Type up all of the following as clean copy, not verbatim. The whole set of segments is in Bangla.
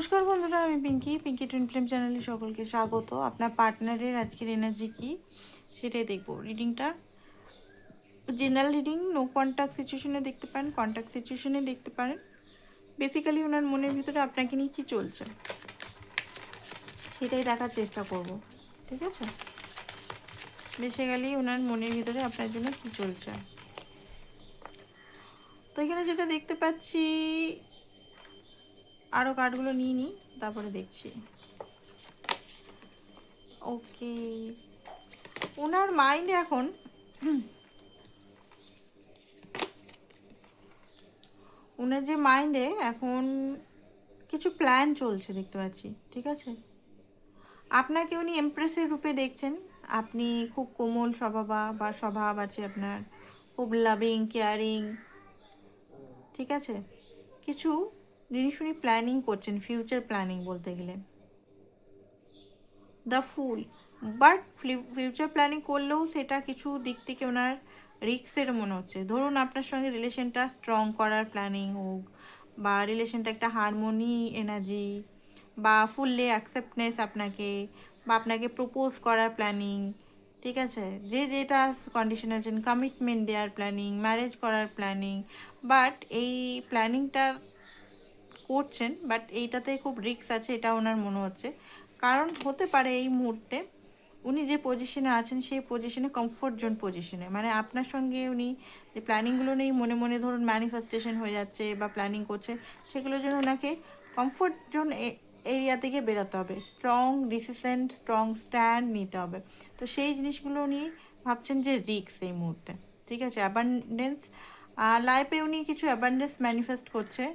নমস্কার বন্ধুরা, আমি পিঙ্কি টুইন ফিল্ম চ্যানেলে সকলকে স্বাগত। আপনার পার্টনারের আজকের এনার্জি কি সেটাই দেখব। রিডিংটা জেনারেল রিডিং, নো কন্ট্যাক্ট সিচুয়েশনে দেখতে পারেন, কন্ট্যাক্ট সিচুয়েশনে দেখতে পারেন। বেসিক্যালি ওনার মনের ভিতরে আপনাকে নিয়ে কী চলছে সেটাই দেখার চেষ্টা করব, ঠিক আছে? বেসিক্যালি ওনার মনের ভিতরে আপনার জন্য কী চলছে। তো এখানে যেটা দেখতে পাচ্ছি, আরও কার্ডগুলো নিয়ে নিই, তারপরে দেখছি। ওকে, ওনার মাইন্ডে এখন ওনার যে মাইন্ডে এখন কিছু প্ল্যান চলছে দেখতে পাচ্ছি, ঠিক আছে? আপনাকে উনি এমপ্রেসের রূপে দেখছেন। আপনি খুব কোমল স্বভাব আছে আপনার, খুব লাভিং কেয়ারিং, ঠিক আছে? কিছু জিনিস উনি প্ল্যানিং করছেন, ফিউচার প্ল্যানিং বলতে গেলে the full. But future planning করলেও সেটা কিছু দিক থেকে ওনার রিস্কের মনে হচ্ছে। ধরুন আপনার সঙ্গে রিলেশনটা স্ট্রং করার প্ল্যানিং হোক, বা রিলেশনটা একটা হারমোনি এনার্জি, বা ফুললি অ্যাকসেপ্টনেস আপনাকে, বা আপনাকে প্রপোজ করার প্ল্যানিং, ঠিক আছে? যে যেটা কন্ডিশন আছেন, কমিটমেন্ট দেওয়ার প্ল্যানিং, ম্যারেজ করার প্ল্যানিং। বাট এই প্ল্যানিংটা করছেন, বাট এইটাতে খুব রিস্ক আছে, এটা ওনার মনে হচ্ছে। কারণ হতে পারে এই মুহূর্তে উনি যে পজিশনে আছেন সেই পজিশনে কমফোর্ট জোন পজিশনে, মানে আপনার সঙ্গে উনি যে প্ল্যানিংগুলো নেই মনে মনে ধরুন ম্যানিফেস্টেশন হয়ে যাচ্ছে বা প্ল্যানিং করছে, সেগুলোর জন্য ওনাকে কমফোর্ট জোন এরিয়া থেকে বেরোতে হবে, স্ট্রং ডিসিশন, স্ট্রং স্ট্যান্ড নিতে হবে। তো সেই জিনিসগুলো উনি ভাবছেন যে রিস্ক এই মুহূর্তে, ঠিক আছে? অ্যাবান্ডেন্স লাইফে উনি কিছু অ্যাবান্ডেন্স ম্যানিফেস্ট করছে,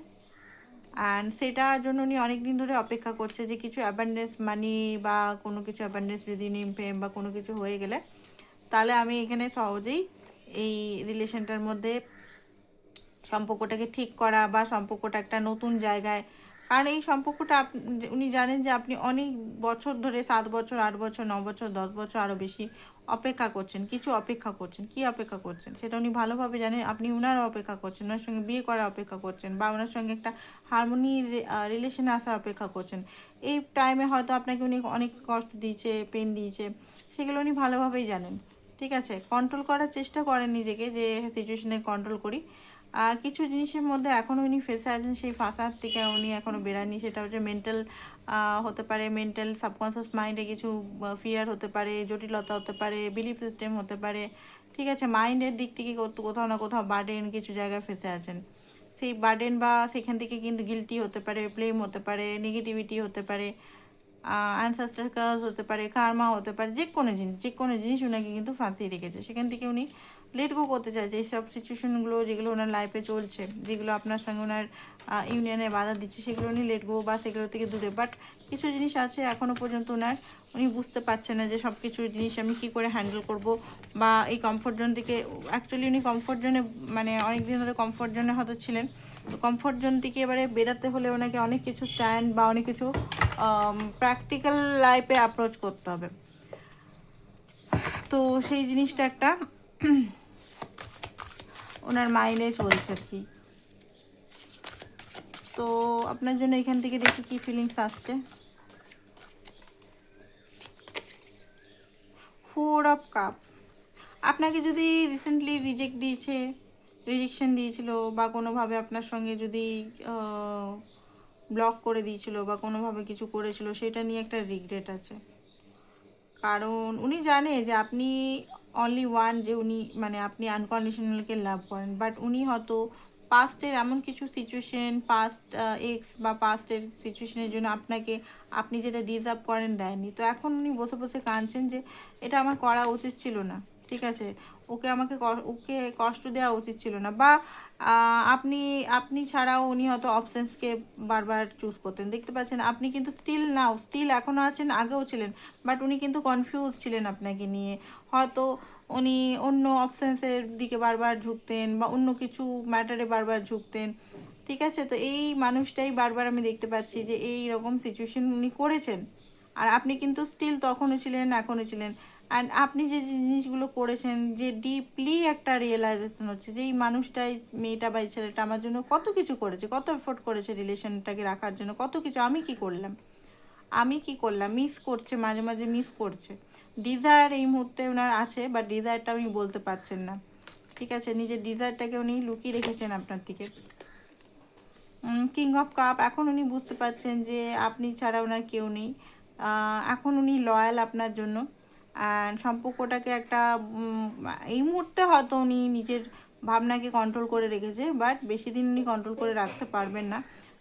অ্যান্ড সেটার জন্য উনি অনেক দিন ধরে অপেক্ষা করছে যে কিছু অ্যাবান্ডেন্স মানি বা কোনো কিছু অ্যাবান্ডেন্স যদি প্রেম বা কোনো কিছু হয়ে গেলে তাহলে আমি এখানে সহজেই এই রিলেশনটার মধ্যে সম্পর্কটাকে ঠিক করা বা সম্পর্কটা একটা নতুন জায়গায়। কারণ এই সম্পর্কটা উনি জানেন যে আপনি অনেক বছর ধরে, 7 বছর, 8 বছর, 9 বছর, 10 বছর, আরও বেশি অপেক্ষা করছেন, কিছু অপেক্ষা করছেন। কি অপেক্ষা করছেন সেটা উনি ভালোভাবে জানেন। আপনি ওনারও অপেক্ষা করছেন, ওনার সঙ্গে বিয়ে করার অপেক্ষা করছেন, বা ওনার সঙ্গে একটা হারমোনি রিলেশনে আসার অপেক্ষা করছেন। এই টাইমে হয়তো আপনাকে উনি অনেক কষ্ট দিয়েছে, পেন দিয়েছে, সেগুলো উনি ভালোভাবেই জানেন, ঠিক আছে? কন্ট্রোল করার চেষ্টা করেন নিজেকে, যে সিচুয়েশনে কন্ট্রোল করি। কিছু জিনিসের মধ্যে এখনও উনি ফেসে আছেন, সেই ফাঁসার থেকে উনি এখনও বেরাননি। সেটা হচ্ছে মেন্টাল হতে পারে, মেন্টাল সাবকনসিয়াস মাইন্ডে কিছু ফিয়ার হতে পারে, জটিলতা হতে পারে, বিলিফ সিস্টেম হতে পারে, ঠিক আছে? মাইন্ডের দিক থেকে কোথাও না কোথাও বার্ডেন কিছু জায়গায় ফেসে আছেন। সেই বার্ডেন বা সেখান থেকে কিন্তু গিল্টি হতে পারে, ব্লেম হতে পারে, নেগেটিভিটি হতে পারে, অ্যানসেস্টার কার্স হতে পারে, কার্মা হতে পারে, যে কোনো জিনিস ওনাকে কিন্তু ফাঁসিয়ে রেখেছে। সেখান থেকে উনি লেট গো করতে চাইছে এইসব সিচুয়েশনগুলো যেগুলো ওনার লাইফে চলছে, যেগুলো আপনার সঙ্গে ওনার ইউনিয়নে বাধা দিচ্ছে, সেগুলো উনি লেট গো বা সেগুলো থেকে দূরে। বাট কিছু জিনিস আছে এখনও পর্যন্ত উনি বুঝতে পারছেন না যে সব কিছু জিনিস আমি কী করে হ্যান্ডেল করব, বা এই কমফোর্ট জোন থেকে। অ্যাকচুয়ালি উনি কমফোর্ট জোনে, মানে অনেক দিন ধরে কমফোর্ট জোনে হয়তো ছিলেন। তো কমফোর্ট জোন থেকে এবারে বেরাতে হলে ওনাকে অনেক কিছু স্ট্যান্ড বা অনেক কিছু প্র্যাকটিক্যাল লাইফে অ্যাপ্রোচ করতে হবে। তো সেই জিনিসটা একটা ওনার মাইন্ডে চলছে আর কি। তো আপনার জন্য এখান থেকে দেখি কি ফিলিংস আসছে। 4 অফ কাপ। আপনাকে যদি রিসেন্টলি রিজেকশন দিয়েছিল, বা কোনোভাবে আপনার সঙ্গে যদি ব্লক করে দিয়েছিল বা কোনোভাবে কিছু করেছিল, সেটা নিয়ে একটা রিগ্রেট আছে। কারণ উনি জানে যে আপনি অনলি ওয়ান, যে উনি মানে আপনি আনকন্ডিশনালকে লাভ করেন। বাট উনি হয়তো পাস্টের এমন কিছু সিচুয়েশন, পাস্ট এক্স বা পাস্টের সিচুয়েশনের জন্য আপনি যেটা ডিজার্ভ করেন দেয়নি। তো এখন উনি বসে বসে কাঁদছেন যে এটা আমার করা উচিত ছিল না, ঠিক আছে? ওকে কষ্ট দেওয়া উচিত ছিল না। বা আপনি ছাড়াও উনি হয়তো অপশানসকে বারবার চুজ করতেন। দেখতে পাচ্ছেন আপনি কিন্তু স্টিল এখনও আছেন, আগেও ছিলেন। বাট উনি কিন্তু কনফিউজ ছিলেন আপনাকে নিয়ে। হয়তো উনি অন্য অপশানসের দিকে বারবার ঝুঁকতেন, বা অন্য কিছু ম্যাটারে বারবার ঝুঁকতেন, ঠিক আছে? তো এই মানুষটাই বারবার আমি দেখতে পাচ্ছি যে এই রকম সিচুয়েশন উনি করেছেন। আর আপনি কিন্তু স্টিল তখনও ছিলেন, এখনও ছিলেন। অ্যান্ড আপনি যে জিনিসগুলো করেছেন, যে ডিপলি একটা রিয়েলাইজেশন হচ্ছে যে এই মানুষটাই, মেয়েটা বা এই ছেলেটা আমার জন্য কত কিছু করেছে, কত এফোর্ট করেছে রিলেশনটাকে রাখার জন্য, কত কিছু। আমি কি করলাম মিস করছে, মাঝে মাঝে মিস করছে। ডিজায়ার এই মুহূর্তে ওনার আছে, বাট ডিজায়ারটা উনি বলতে পারছেন না। ঠিক আছে, নিজের ডিজায়ারটাকে উনি লুকিয়ে রেখেছেন আপনার দিকে। কিং অফ কাপ, এখন উনি বুঝতে পারছেন যে আপনি ছাড়া ওনার কেউ নেই। এখন উনি লয়াল আপনার জন্য। অ্যান্ড সম্পর্কটাকে একটা এই মুহূর্তে হয়তো উনি নিজের ভাবনাকে কন্ট্রোল করে রেখেছে, বাট বেশি দিন উনি কন্ট্রোল করে রাখতে পারবেন না।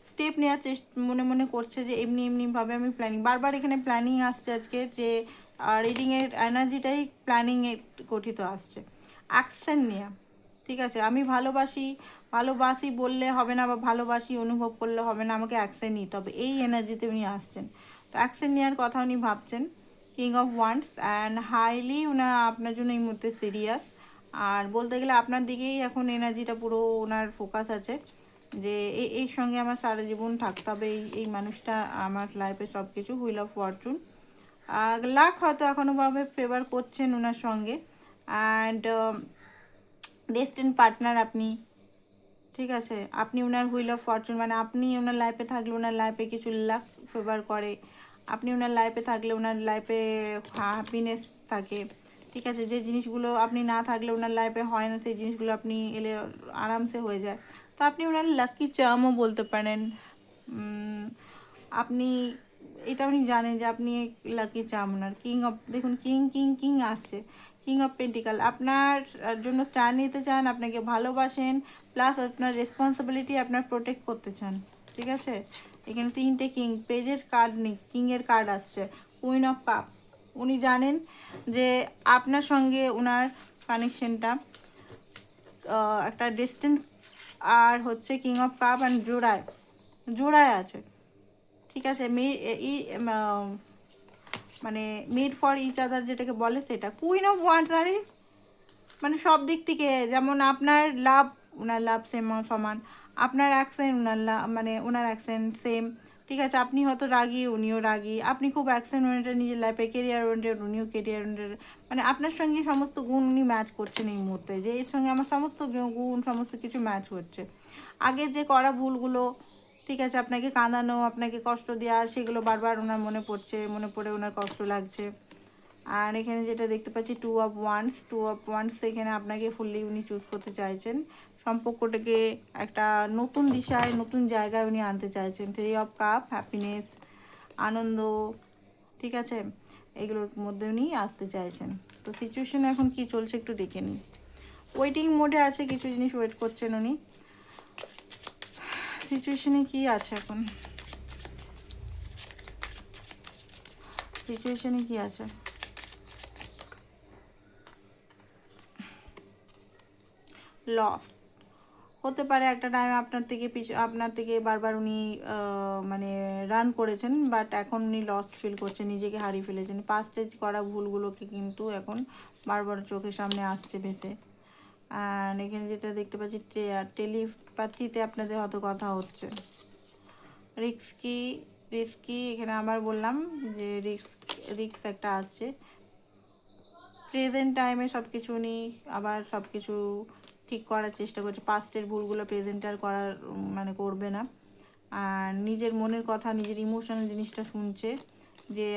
স্টেপ নেওয়ার মনে মনে করছে যে এমনিভাবে আমি প্ল্যানিং, বারবার এখানে প্ল্যানিং আসছে আজকে, যে রিডিংয়ের এনার্জিটাই প্ল্যানিংয়ে গঠিত আসছে। অ্যাকশন নেওয়া, ঠিক আছে। আমি ভালোবাসি বললে হবে না, বা ভালোবাসি অনুভব করলে হবে না, আমাকে অ্যাকশন নিতে হবে, এই এনার্জিতে উনি আসছেন। তো অ্যাকশন নেওয়ার কথা উনি ভাবছেন। King of wands, and highly ওনার আপনার জন্য এই মুহূর্তে সিরিয়াস। আর বলতে গেলে আপনার দিকেই এখন এনার্জিটা পুরো ওনার ফোকাস আছে, যে এর সঙ্গে আমার সারা জীবন থাকতে হবে, এই মানুষটা আমার লাইফে সব কিছু। হুইল অফ ফরচুন, লাক হয়তো এখনোভাবে ফেভার করছেন ওনার সঙ্গে। অ্যান্ড ডেস্টিন পার্টনার আপনি, ঠিক আছে। আপনি ওনার হুইল অফ ফরচুন, মানে আপনি ওনার লাইফে থাকলে ওনার লাইফে কিছু লাক ফেভার করে, আপনি ওনার লাইফে থাকলে ওনার লাইফে হ্যাপিনেস থাকে, ঠিক আছে। যে জিনিসগুলো আপনি না থাকলে ওনার লাইফে হয় না, সেই জিনিসগুলো আপনি এলে আরামসে হয়ে যায়। তো আপনি ওনার লাকি চার্মও বলতে পারেন। আপনি এটা উনি জানেন যে আপনি lucky charm owner. King of, দেখুন কিং কিং কিং আসছে, কিং অফ পেন্টিকাল, আপনার জন্য স্ট্যান্ড নিতে চান, আপনাকে ভালোবাসেন, প্লাস আপনার রেসপন্সিবিলিটি আপনার প্রোটেক্ট করতে চান, ঠিক আছে। এখানে 3টে কিং, পেজের কার্ড নেই, কিংয়ের কার্ড আসছে। কুইন অফ কাপ, উনি জানেন যে আপনার সঙ্গে ওনার কানেকশনটা একটা ডিস্টেন্ট, আর হচ্ছে কিং অফ কাপ অ্যান্ড জোড়ায় আছে, ঠিক আছে। মানে মেড ফর ইচ আদার যেটাকে বলে সেটা। কুইন অফ ওয়ান্ডস, আরে মানে সব দিক থেকে, যেমন আপনার লাভ ওনার লাভ সেম সমান, আপনার অ্যাকসেন্ট ওনার মানে ওনার অ্যাকসেন্ট সেম, ঠিক আছে। আপনি হয়তো রাগী, উনিও রাগী, আপনি খুব অ্যাকসেন্ট ওরিয়েন্টেড নিজের লাইফে, কেরিয়ার ওরিয়েন্টেড, উনিও কেরিয়ার ওরিয়েন্টেড, মানে আপনার সঙ্গে সমস্ত গুণ উনি ম্যাচ করছেন এই মুহূর্তে, যে এর সঙ্গে আমার সমস্ত গুণ সমস্ত কিছু ম্যাচ হচ্ছে। আগে যে করা ভুলগুলো, ঠিক আছে, আপনাকে কাঁদানো, আপনাকে কষ্ট দেওয়া, সেগুলো বারবার ওনার মনে পড়ে ওনার কষ্ট লাগছে। আর এখানে যেটা দেখতে পাচ্ছি টু অফ ওয়ান্স, এখানে আপনাকে ফুললি উনি চুজ করতে চাইছেন, সম্পর্কটাকে একটা নতুন দিশায়, নতুন জায়গায় উনি আনতে চাইছেন। 3 অফ কাপ, হ্যাপিনেস, আনন্দ, ঠিক আছে, এগুলোর মধ্যে উনি আসতে চাইছেন। তো সিচুয়েশন এখন কি চলছে একটু দেখে নিই। ওয়েটিং মোডে আছে, কিছু জিনিস ওয়েট করছেন উনি। সিচুয়েশনে কি আছে এখন, সিচুয়েশনে কি আছে? লস হতে পারে একটা টাইম, আপনার থেকে বারবার উনি মানে রান করেছেন, বাট এখন উনি লস্ট ফিল করছেন, নিজেকে হারিয়ে ফেলেছেন। পাস্টে করা ভুলগুলোকে কিন্তু এখন বারবার চোখের সামনে আসছে ভেসে। অ্যান্ড এখানে যেটা দেখতে পাচ্ছি টেলিপ্যাথিতে আপনাদের হয়তো কথা হচ্ছে। রিস্কি এখানে আবার বললাম যে রিস্ক একটা আসছে। প্রেজেন্ট টাইমে সব কিছু উনি আবার সব কিছু ঠিক করার চেষ্টা করছে, পাস্টের ভুলগুলো প্রেজেন্ট আর করার মানে করবে না। আর নিজের মনের কথা, নিজের ইমোশনাল জিনিসটা শুনছে, যে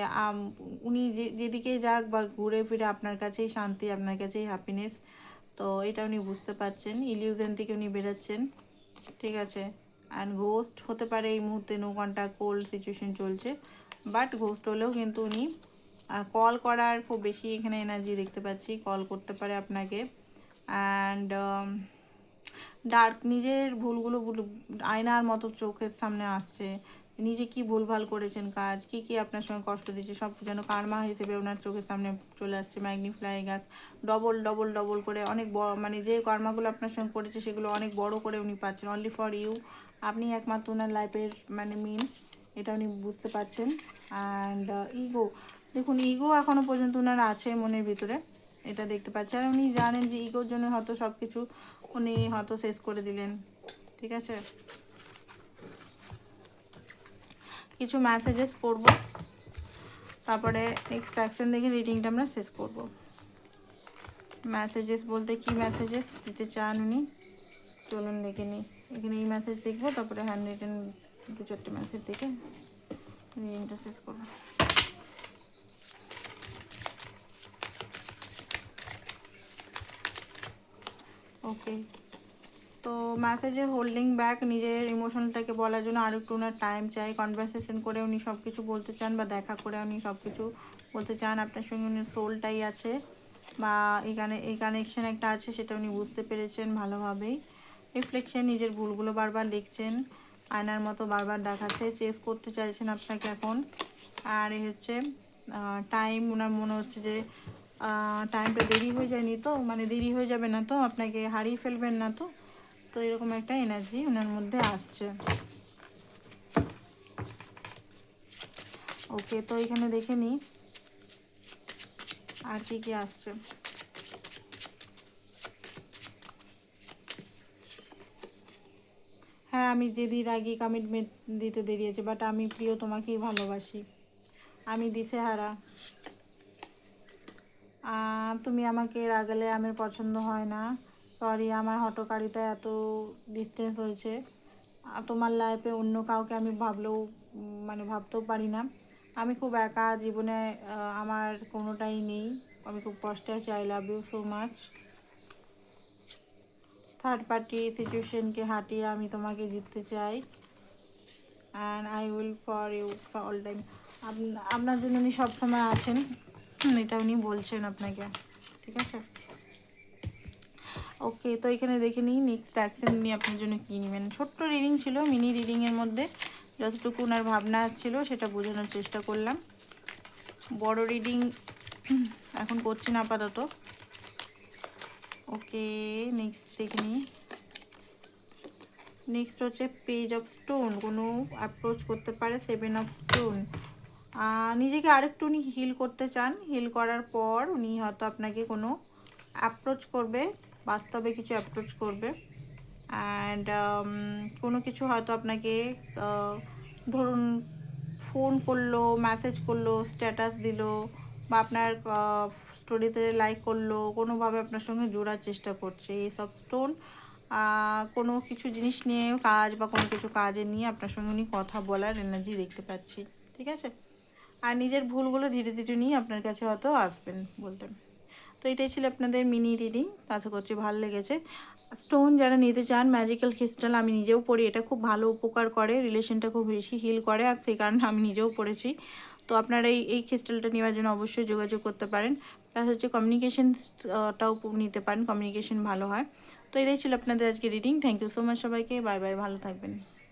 উনি যেদিকেই যাক বা ঘুরে ফিরে আপনার কাছেই শান্তি, আপনার কাছেই হ্যাপিনেস। তো এটা উনি বুঝতে পারছেন, ইলিউশন থেকে উনি বেরোচ্ছেন, ঠিক আছে। অ্যান্ড ঘোস্ট হতে পারে এই মুহূর্তে, নো কন্ট্যাক্ট, কোল্ড সিচুয়েশন চলছে, বাট ঘোস্ট হলেও কিন্তু উনি কল করার খুব বেশি এখানে এনার্জি দেখতে পাচ্ছি, কল করতে পারে আপনাকে। অ্যান্ড ডার্ক, নিজের ভুলগুলো আয়নার মতো চোখের সামনে আসছে, নিজে কি ভুলভাল করেছেন কাজ, কি আপনার সঙ্গে কষ্ট দিচ্ছে, সব যেন কার্মা হিসেবে ওনার চোখের সামনে চলে আসছে। ম্যাগনিফ্লাই গাছ, ডবল করে অনেক বড়, মানে যে কর্মাগুলো আপনার সঙ্গে করেছে সেগুলো অনেক বড় করে উনি পাচ্ছেন। অনলি ফর ইউ, আপনি একমাত্র ওনার লাইফের মানে মেন, এটা উনি বুঝতে পারছেন। অ্যান্ড ইগো, দেখুন ইগো এখনও পর্যন্ত ওনার আছে মনের ভিতরে, এটা দেখতে পাচ্ছি। আর উনি জানেন যে ইগোর জন্য হয়তো সব কিছু উনি হয়তো শেষ করে দিলেন, ঠিক আছে। কিছু মেসেজেস পড়ব, তারপরে নেক্সট অ্যাকশন দেখে রিডিংটা আমরা শেষ করব। মেসেজেস বলতে কি মেসেজেস দিতে চান উনি, চলুন দেখে নিই। এখানে এই মেসেজ দেখবো, তারপরে হ্যান্ড রিটেন 2-4টে মেসেজ দেখে রিডিংটা শেষ করবো। ওকে, তো মেসেজে হোল্ডিং ব্যাক, নিজের ইমোশনটাকে বলার জন্য আর একটু ওনার টাইম চাই। কনভারসেশন করে উনি সব কিছু বলতে চান, বা দেখা করে উনি সব কিছু বলতে চান। আপনার সঙ্গে উনি সোলটাই আছে, বা এখানে এই কানেকশন একটা আছে, সেটা উনি বুঝতে পেরেছেন ভালোভাবেই। রিফ্লেকশন, নিজের ভুলগুলো বারবার লিখছেন, আয়নার মতো বারবার দেখাচ্ছে, চেস করতে চাইছেন আপনাকে এখন। আর এই হচ্ছে টাইম, ওনার মনে হচ্ছে যে টাইমটা দেরি হয়ে যায়নি তো, মানে দেরি হয়ে যাবে না তো, আপনাকে হারিয়ে ফেলবেন না তো, তো এরকম একটা এনার্জি ওনার মধ্যে আসছে। ওকে, তো এখানে দেখে নিই আর কি কি আসছে। হ্যাঁ, আমি যেদিন আগে কমিটমেন্ট দিতে দেরি আছে, বাট আমি প্রিয় তোমাকেই ভালোবাসি, আমি দিশেহারা, তুমি আমাকে রাগালে আমার পছন্দ হয় না, সরি আমার হঠকারিতা এত ডিস্টেন্স হয়েছে, তোমার লাইফে অন্য কাউকে আমি ভাবলেও মানে ভাবতেও পারি না, আমি খুব একা জীবনে, আমার কোনোটাই নেই, আমি খুব কষ্টে আছি, I love you so much. Third party সিচুয়েশনকে হাঁটিয়ে আমি তোমাকে জিততে চাই, and I will for you for all time. আপনার জন্য উনি সবসময় আছেন, এটা উনি বলছেন আপনাকে, ঠিক আছে। ওকে, তো এখানে দেখে নিই নেক্সট অ্যাকশন উনি আপনার জন্য কী নেবেন। ছোট্ট রিডিং ছিল, মিনি রিডিংয়ের মধ্যে যতটুকু ওনার ভাবনা ছিল সেটা বোঝানোর চেষ্টা করলাম। বড় রিডিং এখন করছি না আপাতত। ওকে, নেক্সট দেখে নিই। নেক্সট হচ্ছে পেজ অফ স্টোন, কোনো অ্যাপ্রোচ করতে পারে 7 অফ স্টোন। নিজেকে আরেকটু উনি হিল করতে চান, হিল করার পর উনি হয়তো আপনাকে কোনো অ্যাপ্রোচ করবে, বাস্তবে কিছু অ্যাপ্রোচ করবে। অ্যান্ড কোনো কিছু হয়তো আপনাকে ধরুন ফোন করলো, মেসেজ করলো, স্ট্যাটাস দিল, বা আপনার স্টোরিতে লাইক করলো, কোনোভাবে আপনার সঙ্গে জোড়ার চেষ্টা করছে। এইসব স্টোন কোনো কিছু জিনিস নিয়ে কাজ, বা কোনো কিছু কাজে নিয়ে আপনার সঙ্গে উনি কথা বলার এনার্জি দেখতে পাচ্ছি, ঠিক আছে। আর নিজের ভুলগুলো ধীরে ধীরে নিয়ে আপনার কাছে হয়তো আসবেন বলতে। তো এটাই ছিল আপনাদের মিনি রিডিং, আশা করছি ভালো লেগেছে। স্টোন যারা নিতে চান, ম্যাজিক্যাল ক্রিস্টাল আমি নিজেও পড়ি, এটা খুব ভালো উপকার করে, রিলেশনটা খুব বেশি হিল করে, আর সেই কারণে আমি নিজেও পড়েছি। তো আপনারা এই ক্রিস্টালটা নেওয়ার জন্য অবশ্যই যোগাযোগ করতে পারেন। প্লাস হচ্ছে কমিউনিকেশনটাও নিতে পারেন, কমিউনিকেশন ভালো হয়। তো এটাই ছিল আপনাদের আজকে reading. Thank you so much সবাইকে, বাই বাই, ভালো থাকবেন।